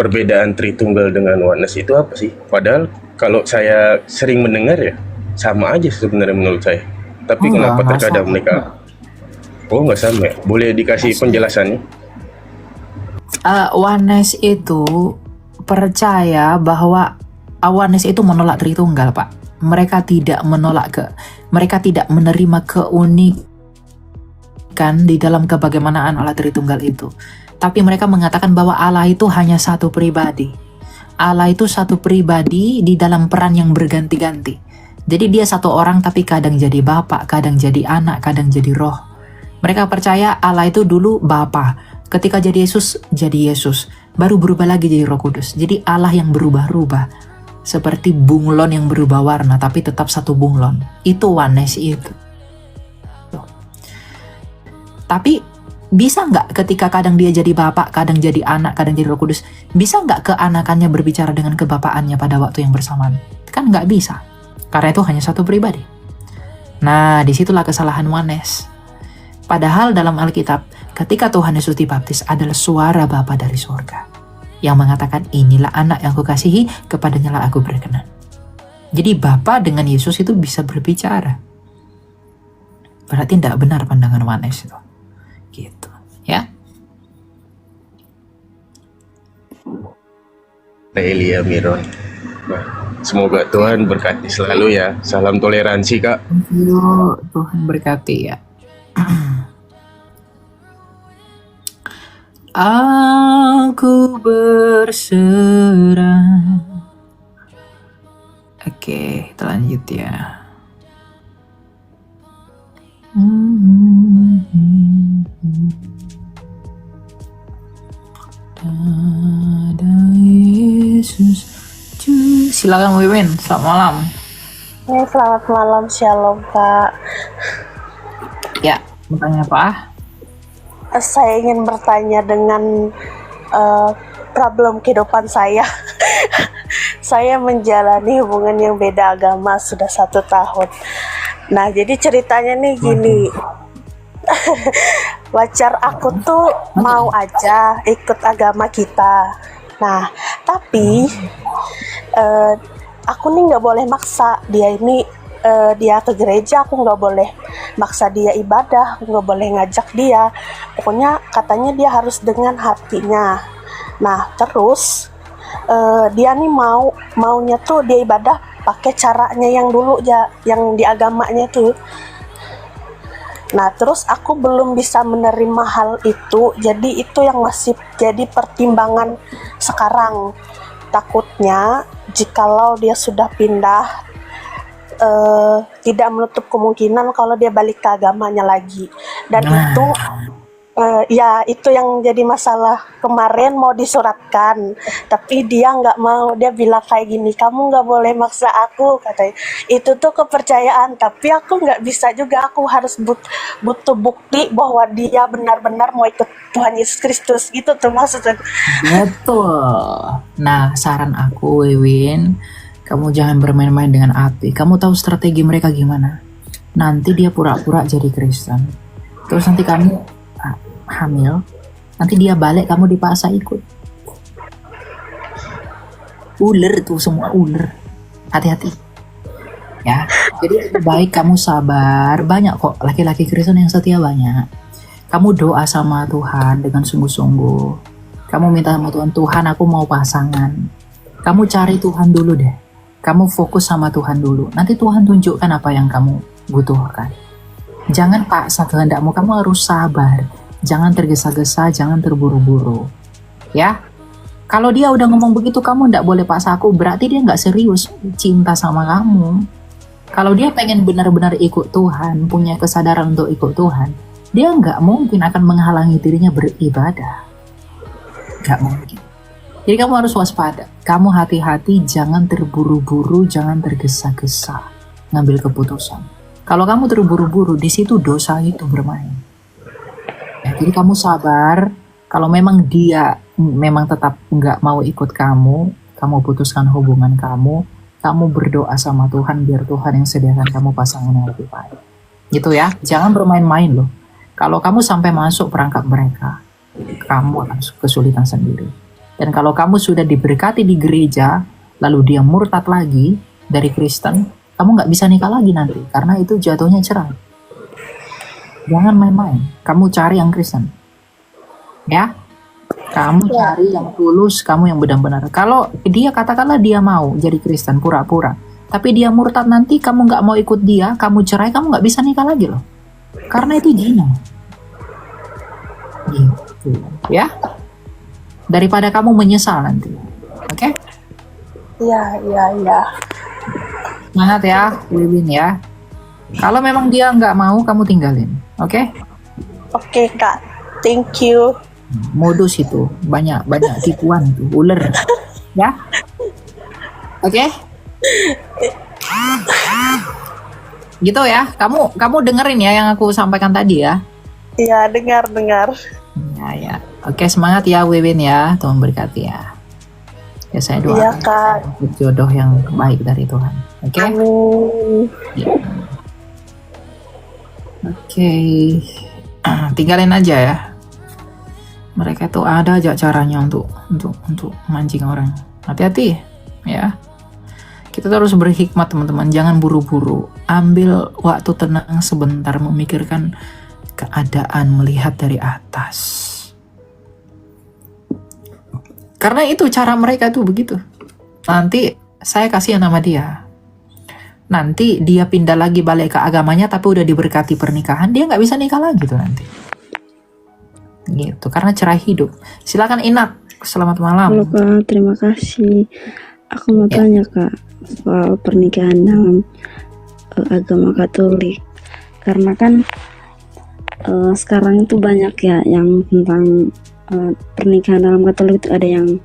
perbedaan Tritunggal dengan Oneness itu apa sih? Padahal kalau saya sering mendengar ya sama aja sebenarnya menurut saya. Tapi kenapa Enggak terkadang sama. mereka nggak sama ya? Boleh dikasih penjelasannya? Oneness itu percaya bahwa Oneness itu menolak Tritunggal, Pak. Mereka tidak menerima keunikan di dalam kebagaimanaan Allah Tritunggal itu. Tapi mereka mengatakan bahwa Allah itu hanya satu pribadi. Allah itu satu pribadi di dalam peran yang berganti-ganti. Jadi dia satu orang tapi kadang jadi Bapa, kadang jadi anak, kadang jadi roh. Mereka percaya Allah itu dulu Bapa. Ketika jadi Yesus, baru berubah lagi jadi Roh Kudus. Jadi Allah yang berubah-ubah. Seperti bunglon yang berubah warna tapi tetap satu bunglon. Itu oneness itu. Tapi bisa nggak ketika kadang dia jadi bapak, kadang jadi anak, kadang jadi Roh Kudus, bisa nggak keanakannya berbicara dengan kebapaannya pada waktu yang bersamaan? Kan nggak bisa, karena itu hanya satu pribadi. Nah, disitulah kesalahan oneness. Padahal dalam Alkitab, ketika Tuhan Yesus dibaptis adalah suara Bapa dari surga yang mengatakan, inilah anak yang kukasihi, kepadanya lah aku berkenan. Jadi Bapa dengan Yesus itu bisa berbicara. Berarti tidak benar pandangan oneness itu. Gitu, ya. Elia Miron. Nah, semoga Tuhan berkati selalu ya. Salam toleransi, Kak. Yuk, Tuhan berkati ya. Aku berserah. Oke, kita lanjut ya. Ada Yesus. Silakan Wiwin, selamat malam. Selamat malam, shalom Kak. Ya, bertanya apa? Saya ingin bertanya dengan problem kehidupan saya. Saya menjalani hubungan yang beda agama sudah 1 tahun. Nah, jadi ceritanya nih gini. Pacar aku tuh mau aja ikut agama kita. Nah, tapi aku nih nggak boleh maksa dia ini. Dia ke gereja, aku nggak boleh maksa dia ibadah, aku nggak boleh ngajak dia. Pokoknya katanya dia harus dengan hatinya. Nah, terus dia nih maunya tuh dia ibadah pakai caranya yang dulu ya, yang di agamanya tuh. Nah, terus aku belum bisa menerima hal itu, jadi itu yang masih jadi pertimbangan sekarang. Takutnya jikalau dia sudah pindah, tidak menutup kemungkinan kalau dia balik ke agamanya lagi. Dan itu ya itu yang jadi masalah. Kemarin mau disuratkan, tapi dia nggak mau. Dia bilang kayak gini, kamu nggak boleh maksa aku, katanya. Itu tuh kepercayaan, tapi aku nggak bisa juga. Aku harus butuh bukti bahwa dia benar-benar mau ikut Tuhan Yesus Kristus. Itu tuh maksudnya. Betul. Nah, saran aku, Wiwin, kamu jangan bermain-main dengan api. Kamu tahu strategi mereka gimana? Nanti dia pura-pura jadi Kristen. Terus nanti kamu hamil, nanti dia balik, kamu dipaksa ikut. Ular tuh, semua ular. Hati-hati. Ya, jadi lebih baik kamu sabar. Banyak kok laki-laki Kristen yang setia, banyak. Kamu doa sama Tuhan dengan sungguh-sungguh. Kamu minta sama Tuhan, Tuhan aku mau pasangan. Kamu cari Tuhan dulu deh. Kamu fokus sama Tuhan dulu. Nanti Tuhan tunjukkan apa yang kamu butuhkan. Jangan paksa kehendakmu, kamu harus sabar. Jangan tergesa-gesa, jangan terburu-buru. Ya, kalau dia udah ngomong begitu, kamu nggak boleh paksa aku. Berarti dia nggak serius cinta sama kamu. Kalau dia pengen benar-benar ikut Tuhan, punya kesadaran untuk ikut Tuhan, dia nggak mungkin akan menghalangi dirinya beribadah. Nggak mungkin. Jadi kamu harus waspada. Kamu hati-hati, jangan terburu-buru, jangan tergesa-gesa ngambil keputusan. Kalau kamu terburu-buru, di situ dosa itu bermain. Ya, jadi kamu sabar. Kalau memang dia memang tetap nggak mau ikut kamu putuskan hubungan kamu berdoa sama Tuhan biar Tuhan yang sediakan kamu pasangan yang lebih baik. Gitu ya, jangan bermain-main loh. Kalau kamu sampai masuk perangkap mereka, kamu akan kesulitan sendiri. Dan kalau kamu sudah diberkati di gereja, lalu dia murtad lagi dari Kristen, kamu nggak bisa nikah lagi nanti, karena itu jatuhnya cerai. Jangan main-main, kamu cari yang Kristen. Ya, kamu Ya. cari yang tulus, kamu yang benar-benar. Kalau dia katakanlah dia mau jadi Kristen pura-pura, tapi dia murtad nanti, kamu nggak mau ikut dia, kamu cerai, kamu nggak bisa nikah lagi loh. Karena itu zina. Gitu. Ya, daripada kamu menyesal nanti. Oke? Iya. Semangat ya, Wiwin ya. Kalau memang dia nggak mau, kamu tinggalin. Oke? Oke, Kak. Thank you. Modus itu banyak tipuan itu, ular. Ya? Oke? Gitu ya. Kamu dengerin ya yang aku sampaikan tadi ya. Iya, dengar. Ya. Oke, semangat ya Wiwin ya. Tuhan berkati ya. Ya saya doakan Iya, Kak. jodoh yang baik dari Tuhan. Oke? Amin. Ya. Oke. Tinggalin aja ya. Mereka tuh ada aja caranya untuk mancing orang. Hati-hati ya. Kita harus berhikmat teman-teman. Jangan buru-buru. Ambil waktu tenang sebentar memikirkan keadaan, melihat dari atas. Karena itu cara mereka tuh begitu. Nanti saya kasih nama dia. Nanti dia pindah lagi balik ke agamanya, tapi udah diberkati pernikahan, dia nggak bisa nikah lagi tuh nanti. Gitu, karena cerai hidup. Silakan Inak, selamat malam. Halo Kak, terima kasih. Aku mau Ya. tanya Kak soal pernikahan dalam agama Katolik. Karena kan sekarang itu banyak ya yang tentang pernikahan dalam Katolik itu ada yang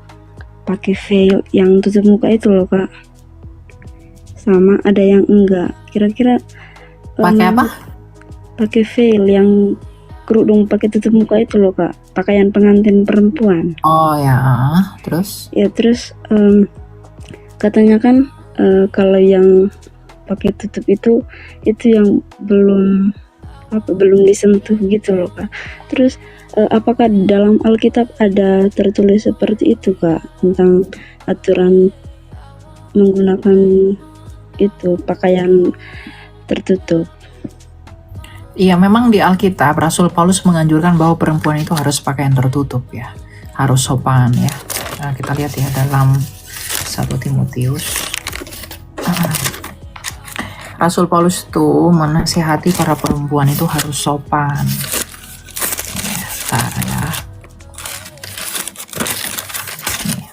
pakai veil yang tutup muka itu loh Kak. Sama ada yang enggak. Kira-kira Pakai apa? pakai veil yang kerudung pakai tutup muka itu loh Kak. Pakaian pengantin perempuan. Oh ya, terus? Ya terus katanya kan kalau yang pakai tutup itu yang belum disentuh gitu loh Kak. Terus apakah dalam Alkitab ada tertulis seperti itu Kak tentang aturan menggunakan itu pakaian tertutup? Iya, memang di Alkitab Rasul Paulus menganjurkan bahwa perempuan itu harus pakaian tertutup ya, harus sopan ya. Nah, kita lihat ya dalam 1 Timotius. Rasul Paulus itu menasihati para perempuan itu harus sopan. Ya, bentar ya. Nih.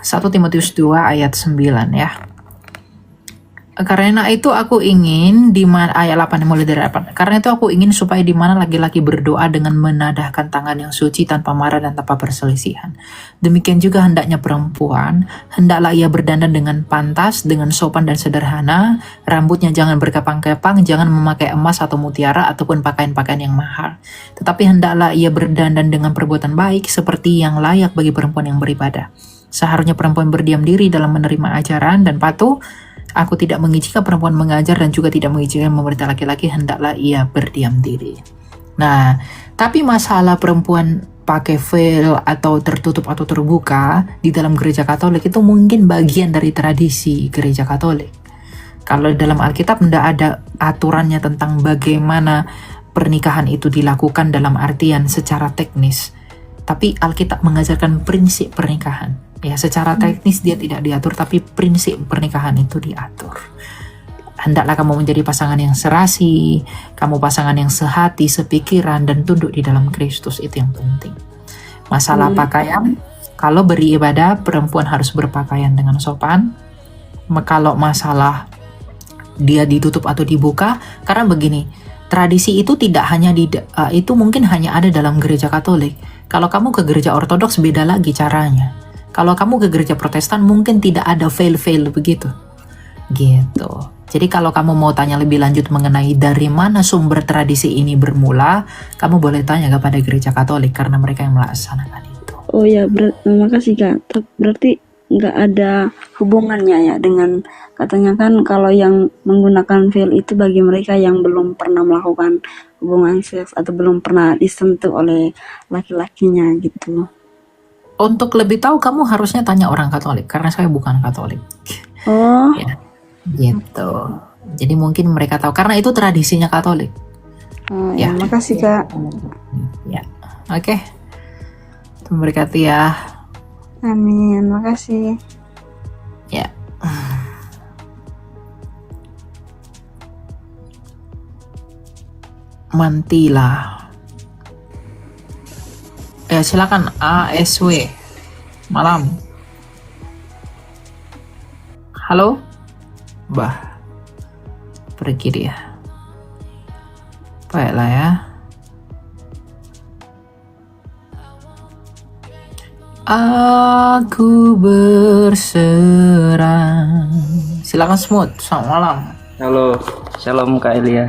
1 Timotius 2 ayat 9 ya. Karena itu aku ingin ayat 8 mulai dari 8. Karena itu aku ingin supaya di mana laki-laki berdoa dengan menadahkan tangan yang suci tanpa marah dan tanpa perselisihan. Demikian juga hendaknya perempuan, hendaklah ia berdandan dengan pantas, dengan sopan dan sederhana, rambutnya jangan berkepang-kepang, jangan memakai emas atau mutiara ataupun pakaian-pakaian yang mahal. Tetapi hendaklah ia berdandan dengan perbuatan baik seperti yang layak bagi perempuan yang beribadah. Seharusnya perempuan berdiam diri dalam menerima ajaran dan patuh. Aku tidak mengizinkan perempuan mengajar dan juga tidak mengizinkan memerintah laki-laki, hendaklah ia berdiam diri. Nah, tapi masalah perempuan pakai veil atau tertutup atau terbuka di dalam gereja Katolik itu mungkin bagian dari tradisi gereja Katolik. Kalau dalam Alkitab tidak ada aturannya tentang bagaimana pernikahan itu dilakukan dalam artian secara teknis. Tapi Alkitab mengajarkan prinsip pernikahan. Ya, secara teknis dia tidak diatur, tapi prinsip pernikahan itu diatur. Hendaklah kamu menjadi pasangan yang serasi, kamu pasangan yang sehati, sepikiran, dan tunduk di dalam Kristus. Itu yang penting. Masalah pakaian, kalau beribadah, perempuan harus berpakaian dengan sopan. Kalau masalah dia ditutup atau dibuka, karena begini, tradisi itu tidak hanya itu mungkin hanya ada dalam gereja Katolik. Kalau kamu ke gereja Ortodoks beda lagi caranya. Kalau kamu ke gereja Protestan mungkin tidak ada veil-veil begitu. Gitu. Jadi kalau kamu mau tanya lebih lanjut mengenai dari mana sumber tradisi ini bermula, kamu boleh tanya kepada gereja Katolik karena mereka yang melaksanakan itu. Oh ya, makasih Kak. Berarti nggak ada hubungannya ya dengan katanya kan kalau yang menggunakan veil itu bagi mereka yang belum pernah melakukan hubungan seks atau belum pernah disentuh oleh laki-lakinya gitu. untuk lebih tahu kamu harusnya tanya orang Katolik karena saya bukan Katolik. Oh, Ya, gitu. Jadi mungkin mereka tahu karena itu tradisinya Katolik. oh Ya. ya, makasih Kak. Ya, oke. Tuhan berkati ya. Amin, makasih. Ya. Mantila. Ya silakan ASW. Malam. Halo? Bah. Pergi dia. Baiklah ya. Aku berserah. Silakan Smooth. Selamat malam. Halo, shalom Kak Elia.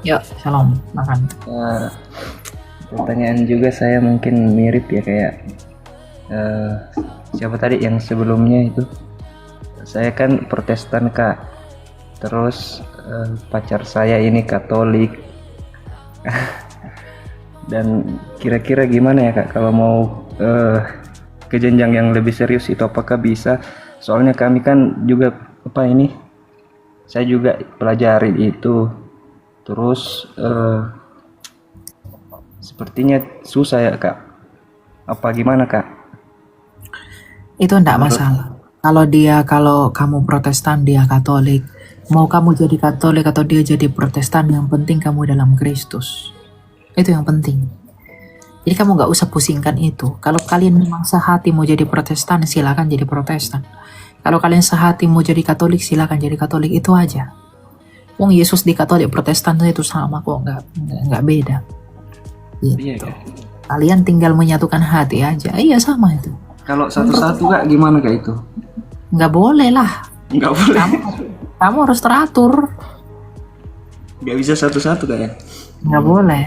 Yuk, shalom. Makan. Pertanyaan juga saya mungkin mirip ya kayak siapa tadi yang sebelumnya itu. Saya kan Protestan Kak. Terus pacar saya ini Katolik. Dan kira-kira gimana ya Kak kalau mau ke jenjang yang lebih serius itu apakah bisa? Soalnya kami kan juga saya juga pelajarin itu. Terus sepertinya susah ya Kak. Apa gimana Kak? Itu enggak masalah. Kalau kamu Protestan, dia Katolik. Mau kamu jadi Katolik atau dia jadi Protestan, yang penting kamu dalam Kristus. Itu yang penting. Jadi kamu nggak usah pusingkan itu. Kalau kalian memang sehati mau jadi Protestan, silakan jadi Protestan. Kalau kalian sehati mau jadi Katolik, silakan jadi Katolik. Itu aja. Wong Yesus di Katolik Protestan itu sama kok, nggak beda. Gitu. Iya Kak. Kalian tinggal menyatukan hati aja. Iya sama itu. Kalau satu-satu Kak gimana Kak itu? Nggak boleh lah. Nggak boleh. Kamu harus teratur. Nggak bisa satu-satu Kak ya? Nggak boleh.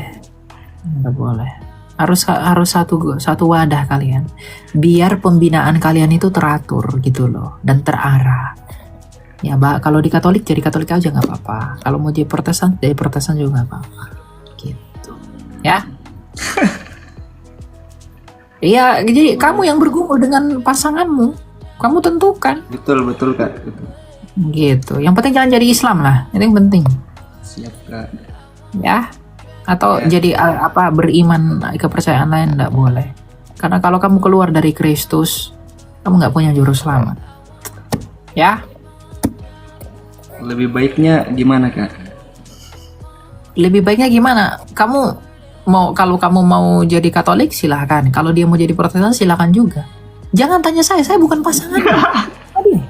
Nggak boleh. Harus satu wadah kalian. Biar pembinaan kalian itu teratur gitu loh dan terarah. Ya, kalau di Katolik jadi Katolik aja nggak apa-apa. Kalau mau jadi Protestan juga nggak apa-apa. Gitu. Ya. Iya, jadi kamu yang bergumul dengan pasanganmu. Kamu tentukan. Betul Kak. Betul. Gitu. Yang penting jangan jadi Islam lah. Itu yang penting. Siap Kak. Ya. Atau Ya. jadi beriman kepercayaan lain nggak boleh. Karena kalau kamu keluar dari Kristus, kamu nggak punya juru selamat. Ya. Lebih baiknya gimana Kak? Lebih baiknya gimana? Kalau kamu mau jadi Katolik silahkan. Kalau dia mau jadi Protestan silahkan juga. Jangan tanya saya bukan pasangan. Aduh.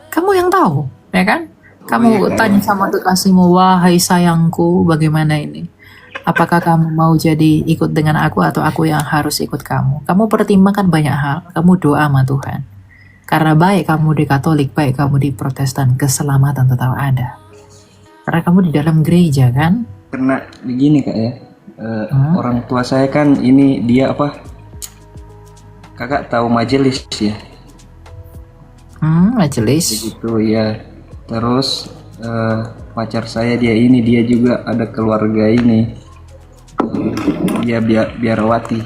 Kamu yang tahu, ya kan? Kamu tanya sama kekasihmu, wahai sayangku, bagaimana ini? Apakah kamu mau jadi ikut dengan aku atau aku yang harus ikut kamu? Kamu pertimbangkan banyak hal. Kamu doa sama Tuhan. Karena baik kamu di Katolik, baik kamu di Protestan, keselamatan tetap ada. Karena kamu di dalam gereja kan? Karena begini Kak ya. Orang tua saya kan ini dia Kakak tahu majelis ya? Majelis. Begitu ya. Terus pacar saya dia juga ada keluarga ini. Dia biarawati.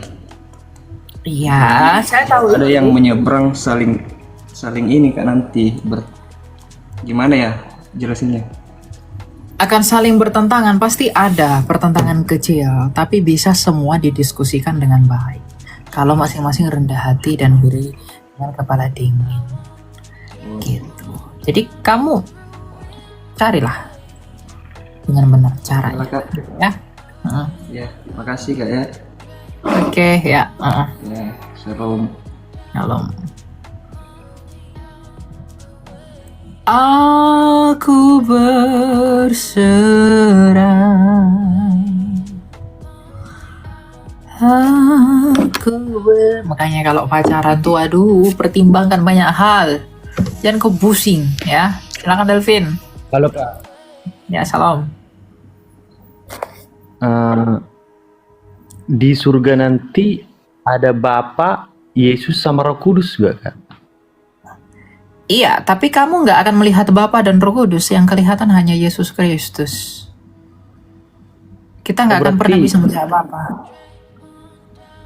Iya, saya tahu. Ada yang menyeberang saling ini Kak nanti gimana ya jelasinnya? Akan saling bertentangan, pasti ada pertentangan kecil, tapi bisa semua didiskusikan dengan baik. Kalau masing-masing rendah hati dan beri dengan kepala dingin. Gitu. Jadi kamu carilah dengan benar caranya. Kak. Ya. Ya, makasih Kak ya. Oke, ya. Ya, shalom. Shalom. Aku berserah. Makanya kalau pacaran tuh pertimbangkan banyak hal. Jangan kau pusing ya. Silakan Delvin. Halo Kak. Ya, salam. Di surga nanti ada Bapa, Yesus sama Roh Kudus gak Kak? Iya, tapi kamu nggak akan melihat Bapa dan Roh Kudus. Yang kelihatan hanya Yesus Kristus. Kita nggak akan pernah bisa melihat Bapa.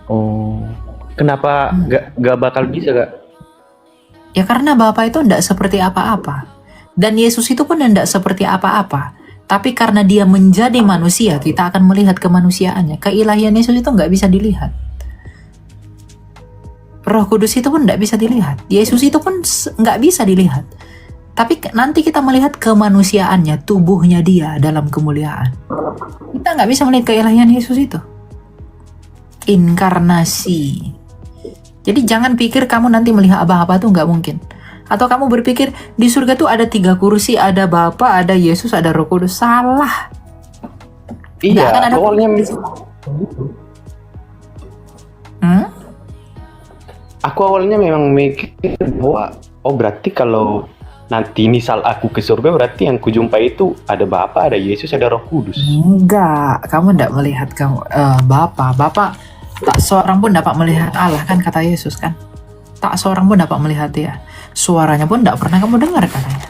Oh, Kenapa gak bakal bisa, Kak? Ya karena Bapa itu tidak seperti apa-apa. Dan Yesus itu pun tidak seperti apa-apa. Tapi karena dia menjadi manusia, kita akan melihat kemanusiaannya. Keilahian Yesus itu nggak bisa dilihat. Roh Kudus itu pun nggak bisa dilihat. Yesus itu pun nggak bisa dilihat. Tapi nanti kita melihat kemanusiaannya, tubuhnya dia dalam kemuliaan. Kita nggak bisa melihat keilahian Yesus itu. Inkarnasi. Jadi jangan pikir kamu nanti melihat apa-apa tuh nggak mungkin. Atau kamu berpikir di surga tuh ada 3 kursi, ada Bapa, ada Yesus, ada Roh Kudus. Salah. Nggak Iya, akan ada awalnya aku awalnya memang mikir bahwa berarti kalau nanti misal aku ke surga berarti yang kujumpai itu ada Bapa, ada Yesus, ada Roh Kudus. Enggak, kamu tidak melihat Bapa. Tak seorang pun dapat melihat Allah, kan kata Yesus kan. Tak seorang pun dapat melihat dia. Suaranya pun tidak pernah kamu dengar katanya.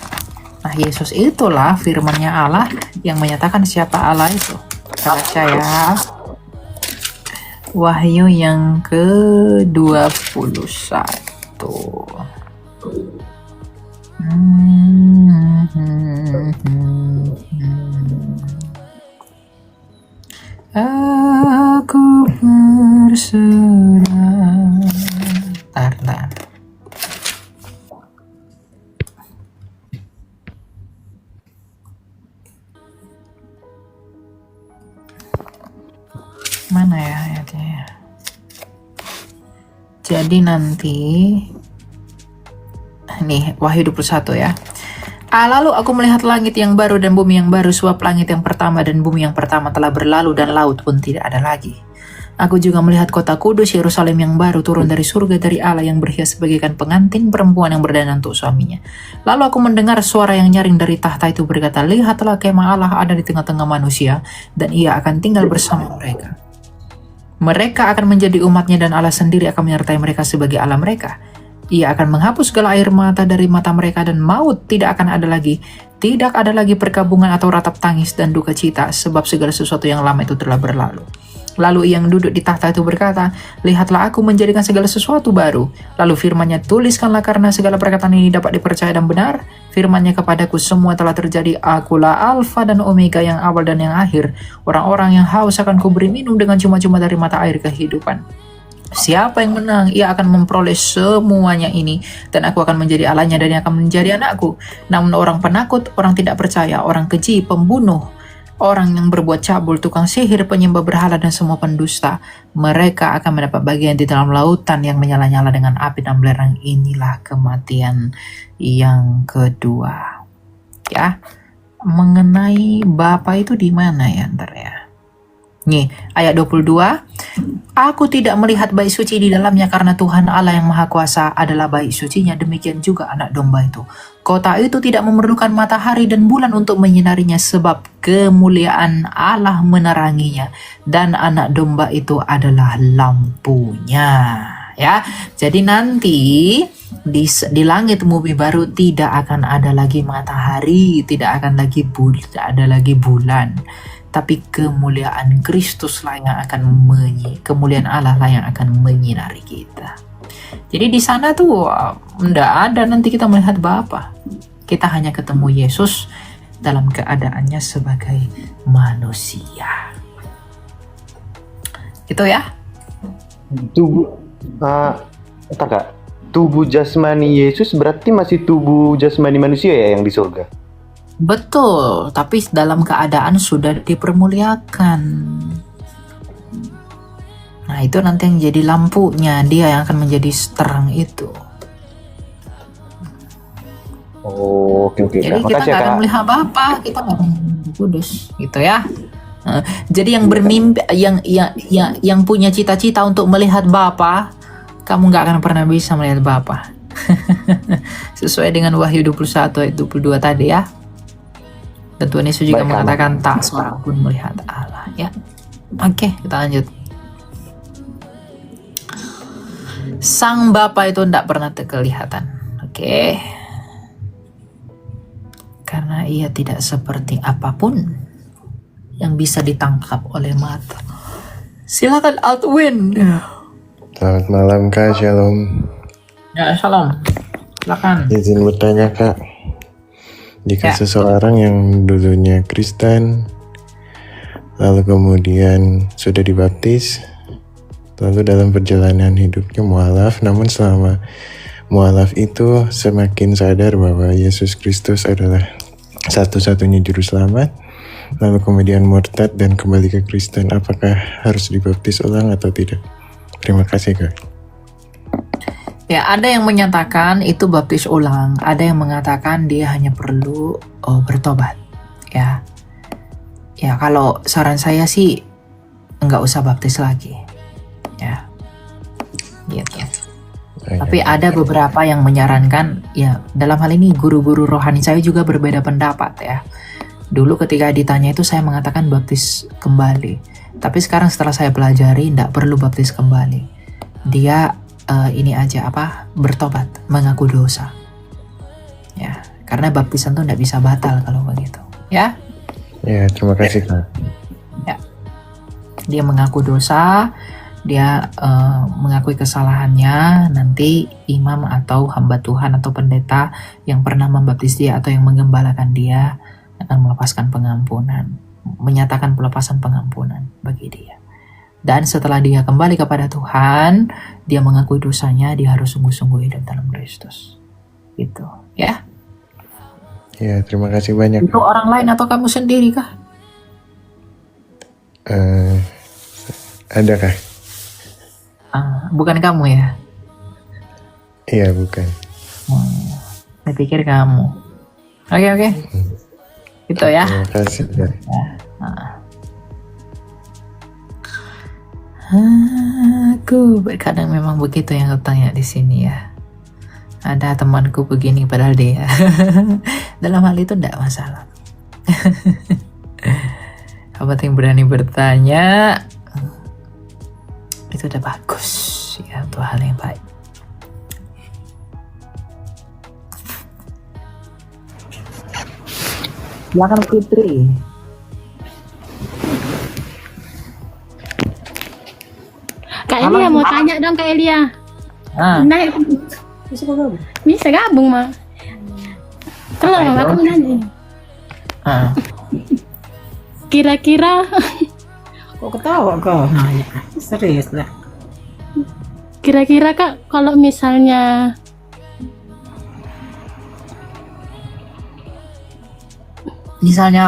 Nah, Yesus itulah firman-Nya Allah yang menyatakan siapa Allah itu. Baca ya. Wahyu yang ke-21. Aku berserah. Tar. Mana ya ayatnya? Jadi nanti nih Wahyu 21 ya. Lalu aku melihat langit yang baru dan bumi yang baru, sebab langit yang pertama dan bumi yang pertama telah berlalu dan laut pun tidak ada lagi. Aku juga melihat kota kudus Yerusalem yang baru turun dari surga dari Allah yang berhias bagaikan pengantin perempuan yang berdandan untuk suaminya. Lalu aku mendengar suara yang nyaring dari tahta itu berkata, lihatlah kemah Allah ada di tengah-tengah manusia dan ia akan tinggal bersama mereka. Mereka akan menjadi umatnya dan Allah sendiri akan menyertai mereka sebagai Allah mereka. Ia akan menghapus segala air mata dari mata mereka dan maut tidak akan ada lagi. Tidak ada lagi perkabungan atau ratap tangis dan duka cita sebab segala sesuatu yang lama itu telah berlalu. Lalu yang duduk di tahta itu berkata, lihatlah aku menjadikan segala sesuatu baru. Lalu firman-Nya, tuliskanlah karena segala perkataan ini dapat dipercaya dan benar. Firman-Nya kepadaku, semua telah terjadi. Akulah Alfa dan Omega, yang awal dan yang akhir. Orang-orang yang haus akan kuberi minum dengan cuma-cuma dari mata air kehidupan. Siapa yang menang, ia akan memperoleh semuanya ini. Dan aku akan menjadi Allahnya dan ia akan menjadi anakku. Namun orang penakut, orang tidak percaya, orang keji, pembunuh, orang yang berbuat cabul, tukang sihir, penyembah berhala, dan semua pendusta, mereka akan mendapat bagian di dalam lautan yang menyala-nyala dengan api dan belerang. Inilah kematian yang kedua. Ya, mengenai Bapa itu di mana ya ntar ya? Nih, ayat 22. Aku tidak melihat bait suci di dalamnya karena Tuhan Allah yang Maha Kuasa adalah bait sucinya, demikian juga anak domba itu. Kota itu tidak memerlukan matahari dan bulan untuk menyinarinya sebab kemuliaan Allah meneranginya dan anak domba itu adalah lampunya. Ya, jadi nanti di langit bumi baru tidak akan ada lagi matahari, tidak ada lagi bulan. Tapi kemuliaan Kristus lah yang akan kemuliaan Allah lah yang akan menyinari kita. Jadi di sana tuh enggak ada nanti kita melihat Bapa. Kita hanya ketemu Yesus dalam keadaannya sebagai manusia. Gitu ya. Entar Kak, tubuh jasmani Yesus berarti masih tubuh jasmani manusia ya yang di surga? Betul, tapi dalam keadaan sudah dipermuliakan. Nah, itu nanti yang jadi lampunya, dia yang akan menjadi terang itu. Oh, oke. Jadi kita nggak akan melihat Bapa, kita nggak akan melihat Kudus, gitu ya. Jadi yang bermimpi, yang punya cita-cita untuk melihat Bapa, kamu nggak akan pernah bisa melihat Bapa. Sesuai dengan Wahyu 21 ayat 22 tadi ya. Dan Tuhan Yesus juga mengatakan tak seorang pun melihat Allah ya. Oke, kita lanjut. Sang Bapa itu tidak pernah kelihatan. Oke. Karena ia tidak seperti apapun yang bisa ditangkap oleh mata. Silakan Altwin. Selamat malam Kak, Shalom. Ya, salam. Silakan. Izin bertanya Kak, jika Ya. seseorang yang dulunya Kristen, lalu kemudian sudah dibaptis, lalu dalam perjalanan hidupnya mualaf, namun selama mualaf itu semakin sadar bahwa Yesus Kristus adalah satu-satunya juru selamat, lalu kemudian murtad dan kembali ke Kristen, apakah harus dibaptis ulang atau tidak? Terima kasih Kak. Ya, ada yang menyatakan itu baptis ulang, ada yang mengatakan dia hanya perlu bertobat. Ya, ya kalau saran saya sih nggak usah baptis lagi. Ya, gitu. Tapi ada beberapa yang menyarankan, ya dalam hal ini guru-guru rohani saya juga berbeda pendapat ya. Dulu ketika ditanya itu saya mengatakan baptis kembali. Tapi sekarang setelah saya pelajari tidak perlu baptis kembali. Dia ini aja bertobat, mengaku dosa. Ya, karena baptisan tuh tidak bisa batal kalau begitu. Ya. Ya, terima kasih Kak. Ya. Dia mengaku dosa, dia mengakui kesalahannya, nanti imam atau hamba Tuhan atau pendeta yang pernah membaptis dia atau yang menggembalakan dia akan melepaskan pengampunan, menyatakan pelepasan pengampunan bagi dia. Dan setelah dia kembali kepada Tuhan, dia mengakui dosanya, dia harus sungguh-sungguh hidup dalam Kristus. Gitu, ya. Ya, terima kasih banyak. Itu orang lain atau kamu sendiri kah? Ada Kak? Bukan kamu ya? Iya, bukan. Saya pikir kamu. Oke. Itu ya. Terima kasih Kak. Aku kadang memang begitu yang aku tanya di sini ya. Ada temanku begini padahal dia dalam hal itu tidak masalah. Yang penting berani bertanya, itu udah bagus ya, itu hal yang baik. Silakan Fitri. Kak Elia mau tanya dong Kak Elia. Naik. Bisa gabung mah. Kalau aku mau nanya. Kira-kira Kok ketawa kau nanya? Serius lah. Kira-kira Kak kalau misalnya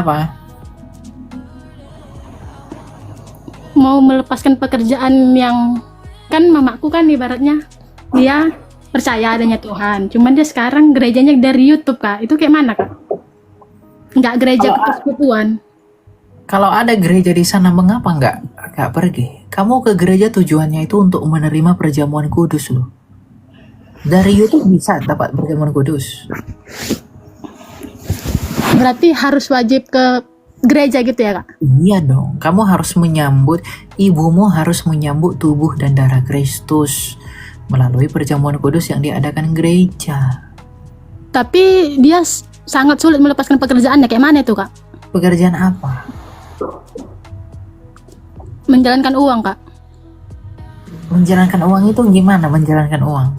apa? mau melepaskan pekerjaan yang kan mamaku kan ibaratnya dia percaya adanya Tuhan, cuman dia sekarang gerejanya dari YouTube Kak, itu kayak mana Kak? Nggak gereja persekutuan. Kalau ada gereja di sana, mengapa nggak pergi? Kamu ke gereja tujuannya itu untuk menerima perjamuan kudus loh. Dari YouTube bisa dapat perjamuan kudus. Berarti harus wajib ke gereja gitu ya Kak? Iya dong, kamu harus menyambut, ibumu harus menyambut tubuh dan darah Kristus melalui perjamuan kudus yang diadakan gereja. Tapi dia sangat sulit melepaskan pekerjaannya, kayak mana itu Kak? Pekerjaan apa? Menjalankan uang Kak. Menjalankan uang itu gimana menjalankan uang?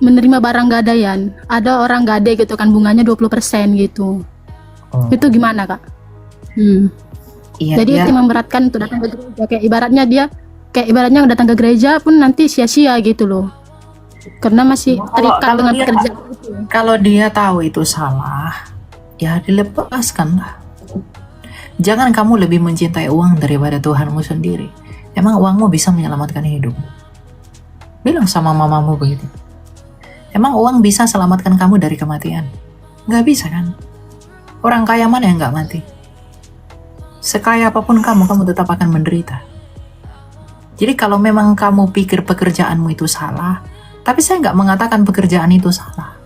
Menerima barang gadaian. Ada orang gadai gitu kan, bunganya 20% gitu. Itu gimana Kak? Iya, jadi itu memberatkan untuk datang ke gereja. Kayak ibaratnya datang ke gereja pun nanti sia-sia gitu loh. Karena masih terikat dengan pekerjaan itu. Kalau dia tahu itu salah, ya dilepaskan lah. Jangan kamu lebih mencintai uang daripada Tuhanmu sendiri. Emang uangmu bisa menyelamatkan hidupmu? Bilang sama mamamu begitu. Emang uang bisa selamatkan kamu dari kematian? Nggak bisa kan? Orang kaya mana yang nggak mati? Sekaya apapun kamu tetap akan menderita. Jadi kalau memang kamu pikir pekerjaanmu itu salah, tapi saya nggak mengatakan pekerjaan itu salah.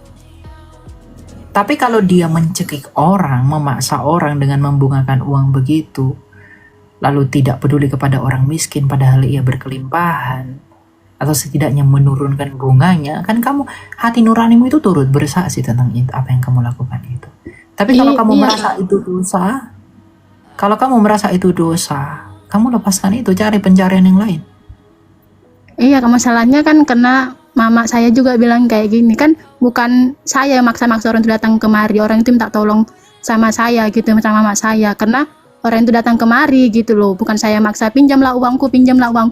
Tapi kalau dia mencekik orang, memaksa orang dengan membungakan uang begitu, lalu tidak peduli kepada orang miskin padahal ia berkelimpahan, atau setidaknya menurunkan bunganya, kan kamu, hati nuranimu itu turut bersaksi tentang itu, apa yang kamu lakukan itu. Tapi kalau kamu merasa itu dosa, kamu lepaskan itu, cari pencarian yang lain. Iya, masalahnya kan karena mama saya juga bilang kayak gini kan, bukan saya yang maksa-maksa orang itu datang kemari, orang itu minta tolong sama saya gitu, sama mama saya, karena orang itu datang kemari gitu loh, bukan saya maksa pinjamlah uangku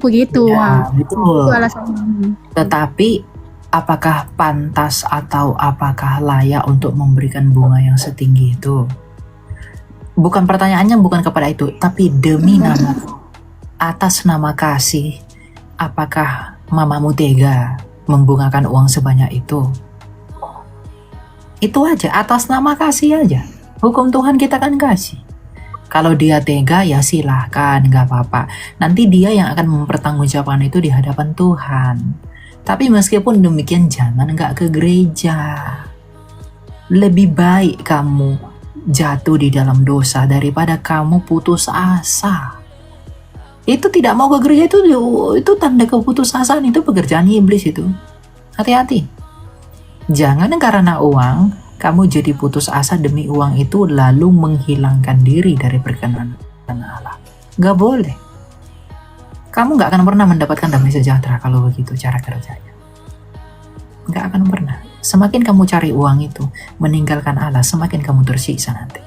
gitu. Ya, Wah, betul. itu alasannya. Tetapi apakah pantas atau apakah layak untuk memberikan bunga yang setinggi itu? Bukan, pertanyaannya bukan kepada itu, tapi demi nama, atas nama kasih, apakah mamamu tega membungakan uang sebanyak itu? Itu aja, atas nama kasih aja. Hukum Tuhan kita kan kasih. Kalau dia tega ya silahkan, nggak apa-apa. Nanti dia yang akan mempertanggungjawabkan itu di hadapan Tuhan. Tapi meskipun demikian jangan nggak ke gereja. Lebih baik kamu jatuh di dalam dosa daripada kamu putus asa. Itu tidak mau ke gereja itu tanda keputusasaan, itu pekerjaan iblis itu. Hati-hati. Jangan karena uang kamu jadi putus asa demi uang itu lalu menghilangkan diri dari perkenan Allah. Gak boleh. Kamu gak akan pernah mendapatkan damai sejahtera kalau begitu cara kerjanya. Gak akan pernah. Semakin kamu cari uang itu, meninggalkan Allah, semakin kamu tersiksa nanti.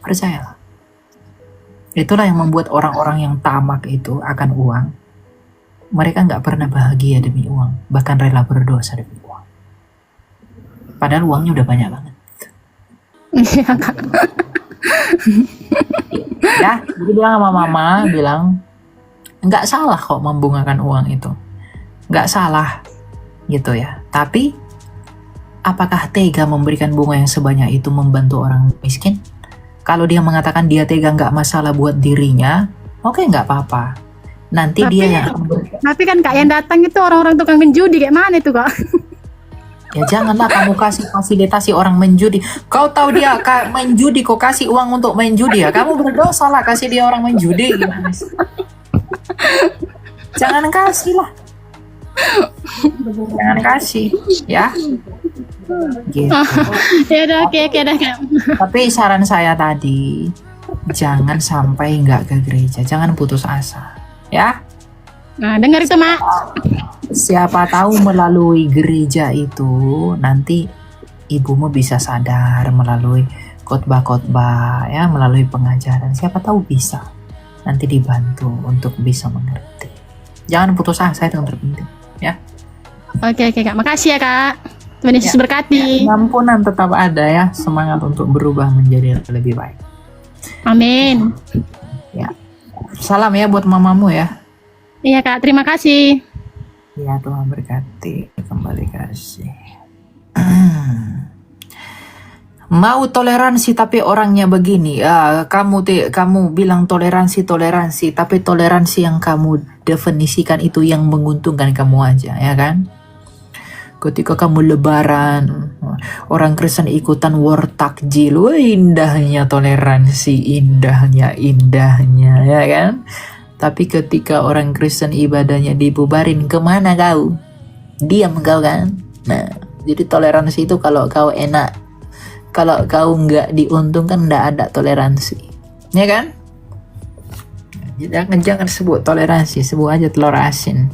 Percayalah. Itulah yang membuat orang-orang yang tamak itu akan uang. Mereka gak pernah bahagia demi uang, bahkan rela berdosa demi uang. Padahal uangnya udah banyak banget. Iya, Kak. Ya, jadi bilang sama mama, bilang, nggak salah kok membungakan uang itu. Nggak salah, gitu ya. Tapi, apakah tega memberikan bunga yang sebanyak itu membantu orang miskin? Kalau dia mengatakan dia tega nggak masalah buat dirinya, oke, nggak apa-apa. Nanti Tapi- dia yang Tapi kan Kak yang datang itu orang-orang tukang menjudi, kayak mana itu Kak? ya janganlah kamu kasih fasilitasi orang menjudi. Kau tahu dia menjudi, kau kasih uang untuk menjudi ya? Kamu berdosa lah kasih dia orang menjudi. Gimana sih? Jangan kasih lah. Jangan kasih, ya. Gitu. Ya udah, oke dah Kak. Tapi saran saya tadi, jangan sampai nggak ke gereja, jangan putus asa, ya. Nah, dengar itu Mak. Siapa tahu melalui gereja itu nanti ibumu bisa sadar melalui khotbah-khotbah, ya, melalui pengajaran. Siapa tahu bisa nanti dibantu untuk bisa mengerti. Jangan putus asa, itu yang terpenting, ya. Oke Kak, makasih ya Kak. Tuhan Yesus Ya. berkati. Pengampunan tetap ada ya, semangat untuk berubah menjadi lebih baik. Amin. Salam ya buat mamamu ya. Iya Kak, terima kasih. Ya, Tuhan berkati. Kembali kasih. Mau toleransi tapi orangnya begini. Kamu bilang toleransi, tapi toleransi yang kamu definisikan itu yang menguntungkan kamu aja, ya kan? Ketika kamu lebaran, orang Kristen ikutan war takjil. Wah, indahnya toleransi, indahnya, ya kan? Tapi ketika orang Kristen ibadahnya dibubarin, kemana kau? Diam kau kan? Nah, jadi toleransi itu kalau kau enak, kalau kau nggak diuntungkan, nggak ada toleransi, ya kan? Jangan sebut toleransi, sebut aja telur asin.